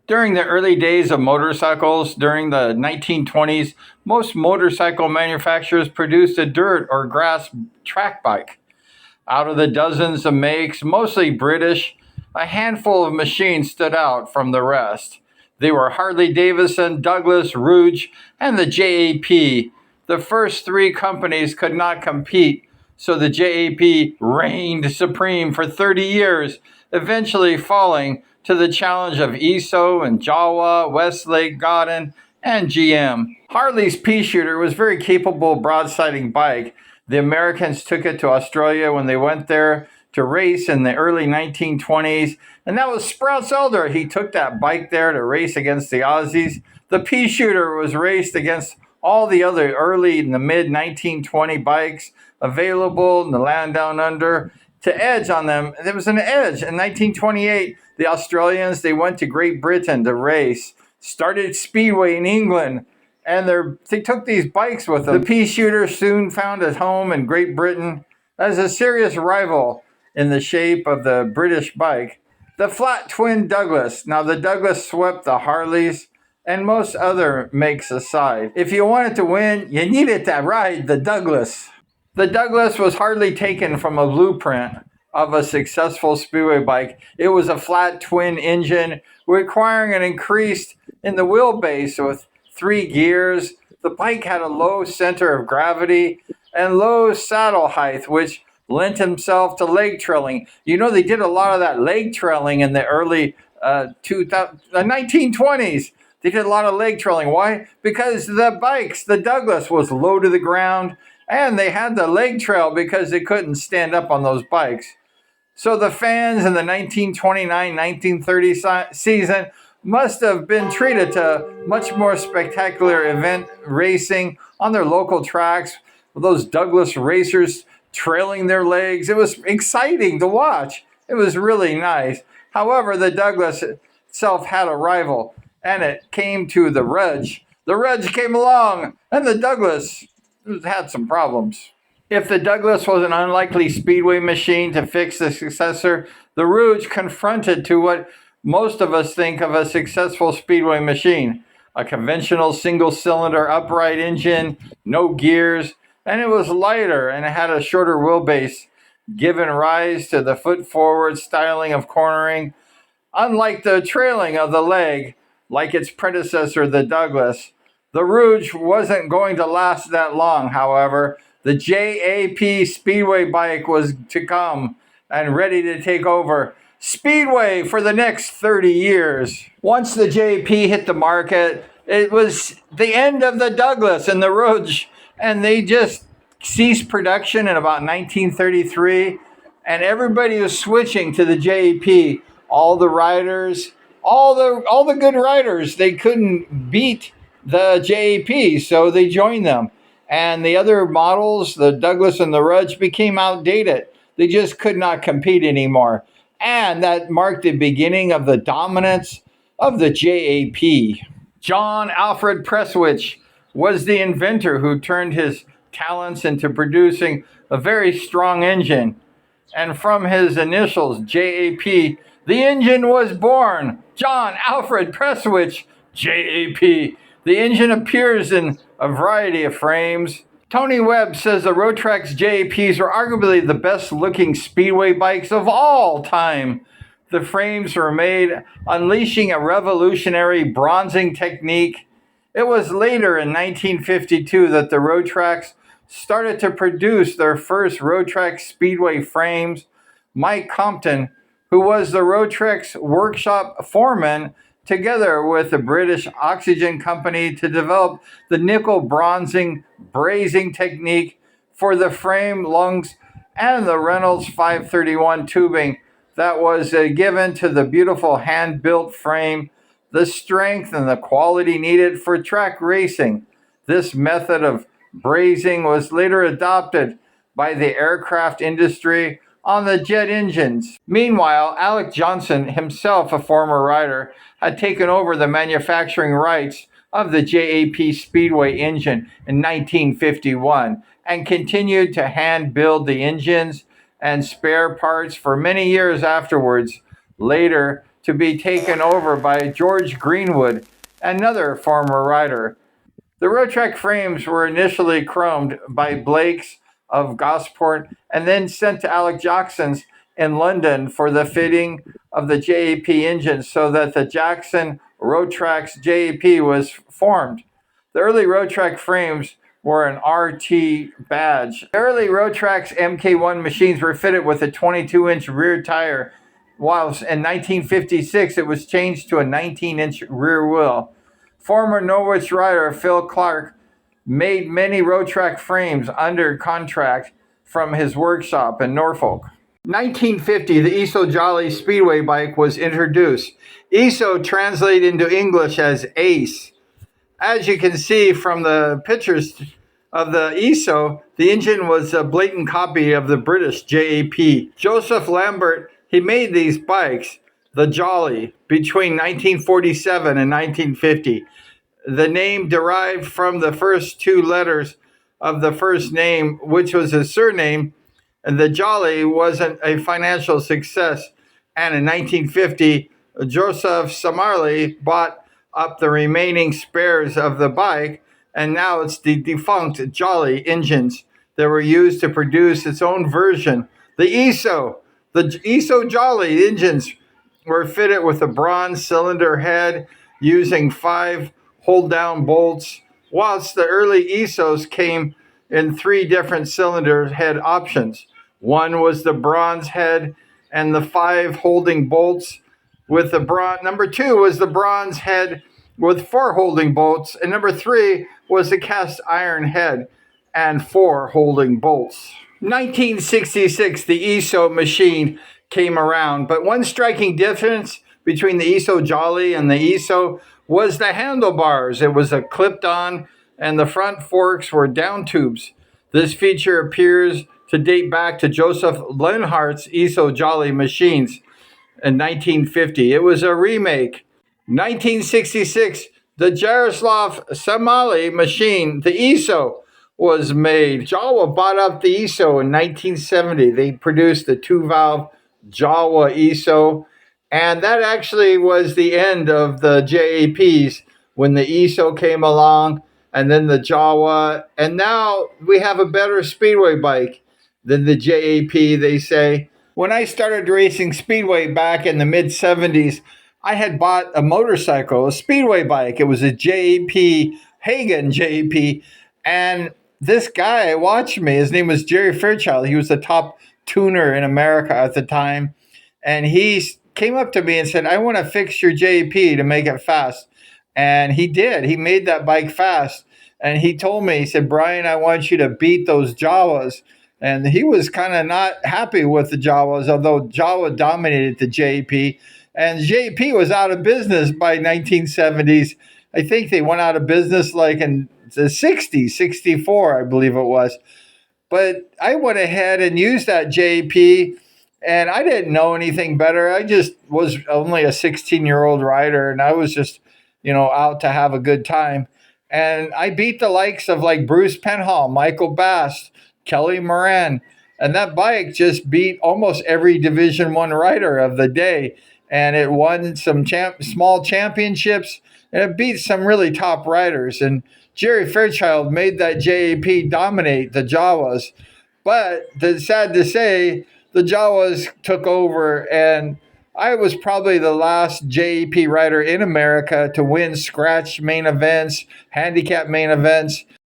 During the early days of motorcycles, during the 1920s, most motorcycle manufacturers produced a dirt or grass track bike. Out of the dozens of makes, mostly British, a handful of machines stood out from the rest. They were Harley Davidson, Douglas, Rouge, and the JAP. The first three companies could not compete, so the JAP reigned supreme for 30 years, eventually falling to the challenge of ESO and Jawa, Westlake, Godin, and GM. Harley's pea shooter was a very capable broadsiding bike. The Americans took it to Australia when they went there to race in the early 1920s, and that was Sprouts Elder. He took that bike there to race against the Aussies. The pea shooter was raced against all the other early in the mid 1920 bikes available in the land down under to edge on them. There was an edge. In 1928, the Australians, they went to Great Britain to race, started Speedway in England, and they took these bikes with them. The pea shooter soon found a home in Great Britain as a serious rival in the shape of the British bike. The flat twin Douglas. Now, the Douglas swept the Harleys and most other makes aside. If you wanted to win, you needed to ride the Douglas. The Douglas was hardly taken from a blueprint of a successful Speedway bike. It was a flat twin engine requiring an increase in the wheelbase with 3 gears. The bike had a low center of gravity and low saddle height, which lent himself to leg trailing. You know, they did a lot of that leg trailing in the early 1920s. They did a lot of leg trailing. Why? Because the Douglas was low to the ground, and they had the leg trail because they couldn't stand up on those bikes. So the fans in the 1929-1930 season must have been treated to much more spectacular event racing on their local tracks with those Douglas racers trailing their legs. It was exciting to watch. It was really nice. However, the Douglas itself had a rival, and it came to the Rouge. The Rouge came along, and the Douglas had some problems. If the Douglas was an unlikely Speedway machine to fix the successor, the Rouge confronted to what most of us think of a successful Speedway machine. A conventional single-cylinder upright engine, no gears, and it was lighter and it had a shorter wheelbase, giving rise to the foot-forward styling of cornering. Unlike the trailing of the leg, like its predecessor, the Douglas, the Rouge wasn't going to last that long, however. The JAP Speedway bike was to come and ready to take over Speedway for the next 30 years. Once the JAP hit the market, it was the end of the Douglas and the Rouge, and they just ceased production in about 1933, and everybody was switching to the JAP. All the riders, all the good riders, they couldn't beat the JAP, so they joined them. And the other models, the Douglas and the Rouge, became outdated. They just could not compete anymore. And that marked the beginning of the dominance of the JAP. John Alfred Prestwich was the inventor who turned his talents into producing a very strong engine. And from his initials, JAP, the engine was born. John Alfred Prestwich, JAP. The engine appears in a variety of frames. Tony Webb says the Rotrax JAPs are arguably the best looking Speedway bikes of all time. The frames were made unleashing a revolutionary bronzing technique. It was later in 1952 that the Rotrax started to produce their first Rotrax Speedway frames. Mike Compton, who was the Rotrax workshop foreman, together with the British Oxygen Company to develop the nickel bronzing brazing technique for the frame lungs and the Reynolds 531 tubing that was given to the beautiful hand-built frame, the strength and the quality needed for track racing. This method of brazing was later adopted by the aircraft industry on the jet engines. Meanwhile, Alec Johnson, himself a former rider, had taken over the manufacturing rights of the JAP Speedway engine in 1951 and continued to hand build the engines and spare parts for many years afterwards. Later, to be taken over by George Greenwood, another former rider. The road track frames were initially chromed by Blake's of Gosport and then sent to Alec Jackson's in London for the fitting of the JAP engines so that the Jackson Road Tracks JAP was formed. The early road track frames were an RT badge. The early Road Tracks MK1 machines were fitted with a 22-inch rear tire, whilst in 1956 it was changed to a 19-inch rear wheel. Former Norwich rider Phil Clark made many road track frames under contract from his workshop in Norfolk. 1950, the ESO Jolly Speedway bike was introduced. ESO translated into English as Ace. As you can see from the pictures of the ESO, the engine was a blatant copy of the British JAP. Joseph Lambert, he made these bikes, the Jolly, between 1947 and 1950. The name derived from the first two letters of the first name, which was his surname, and the Jolly wasn't a financial success. And in 1950, Joseph Samarley bought up the remaining spares of the bike, and now it's the defunct Jolly engines that were used to produce its own version. The ESO Jolly engines were fitted with a bronze cylinder head using 5 hold-down bolts, whilst the early ESOs came in 3 different cylinder head options. One was the bronze head and the 5 holding bolts with the bronze. Number 2 was the bronze head with 4 holding bolts, and number 3 was the cast iron head and 4 holding bolts. 1966, the ESO machine came around, but one striking difference between the ESO Jolly and the ESO was the handlebars. It was a clipped on, and the front forks were down tubes. This feature appears to date back to Joseph Lenhart's ESO Jolly machines in 1950. It was a remake. 1966, the Jaroslav Samali machine, the ESO, was made. Jawa bought up the ESO in 1970. They produced the 2-valve Jawa ESO, and that actually was the end of the JAPs when the ESO came along, and then the Jawa, and now we have a better Speedway bike than the JAP, they say. When I started racing Speedway back in the mid-70s, I had bought a motorcycle, a Speedway bike. It was a JAP, Hagen JAP, and this guy watched me. His name was Jerry Fairchild. He was the top tuner in America at the time, and he came up to me and said, I want to fix your JAP to make it fast. And he did. He made that bike fast. And he told me, he said, Brian, I want you to beat those Jawas. And he was kind of not happy with the Jawas, although Jawa dominated the JAP. And JAP was out of business by 1970s. I think they went out of business like in the 60s, 64, I believe it was. But I went ahead and used that JAP, and I didn't know anything better. I just was only a 16-year-old rider, and I was just, out to have a good time. And I beat the likes of like Bruce Penhall, Michael Bass, Kelly Moran, and that bike just beat almost every Division I rider of the day. And it won some small championships, and it beat some really top riders. And Jerry Fairchild made that JAP dominate the Jawas. But sad to say, the Jawas took over, and I was probably the last JAP rider in America to win scratch main events, handicap main events.